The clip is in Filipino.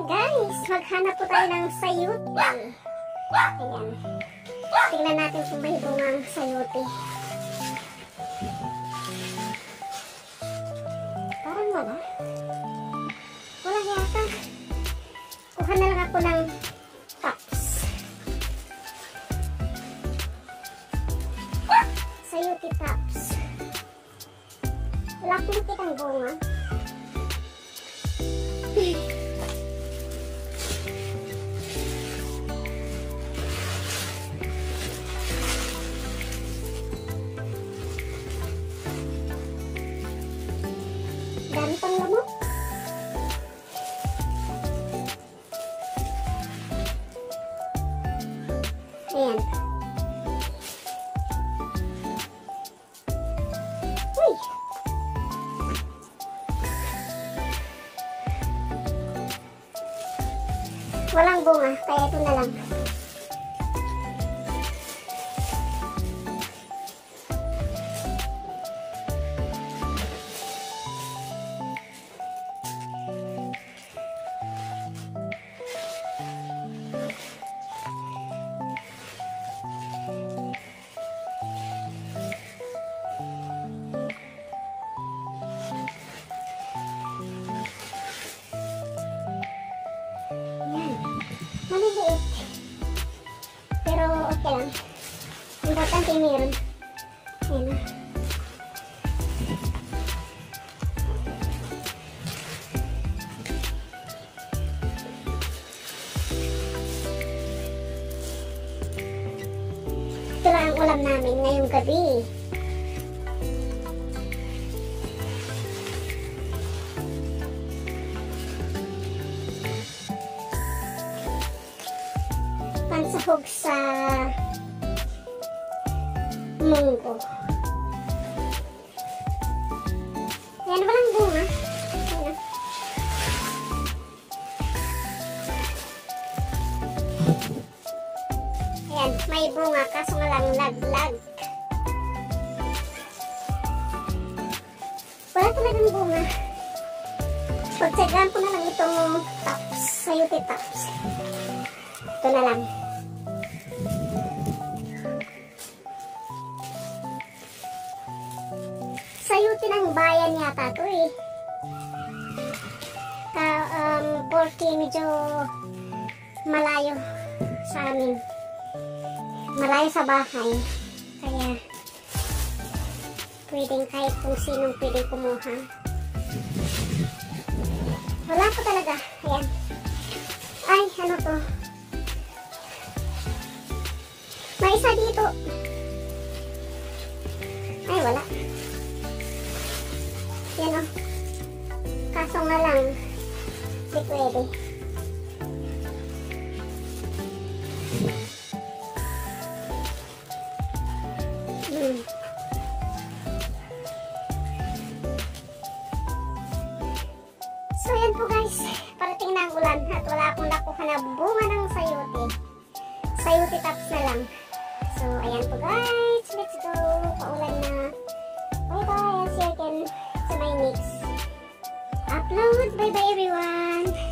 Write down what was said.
Guys, maghanap po tayo ng sayote. Ayan. Tingnan natin kung may bungang sayote. Parang wala. Wala yata. Kuha na lang ako ng tops. Sayote tops. Wala akong kitang bunga. Dami pang lamok. Ayan. Uy! Walang bunga, kaya ito na lang. Maliliit. Pero okay lang. Importante meron. Ayan na. Ito lang ang ulam namin ngayong gabi. Pansahog sa munggo. Ayan, walang bunga. Ayan. Ayan, may bunga kaso nga lang laglag. Wala talagang bunga. Pagtsagaan ko na lang itong tops, sayote tops. Ito na lang. Sayote ng bayan yata ito eh. Porque medyo malayo sa amin. Malayo sa bahay. Kaya pwedeng kahit kung sinong pwedeng kumuha. Wala po talaga. Ayan. Ay, ano to? May isa dito. Ay, wala. Yan o. Kaso nga lang, di pwede. So, yan po guys. Parating na ang ulan at wala akong nakuha na bunga ng sayote. Sayote tops na lang. So, ayan po guys. Let's go. Paulan na. Bye-bye. I'll see you again sa my next upload. Bye-bye everyone.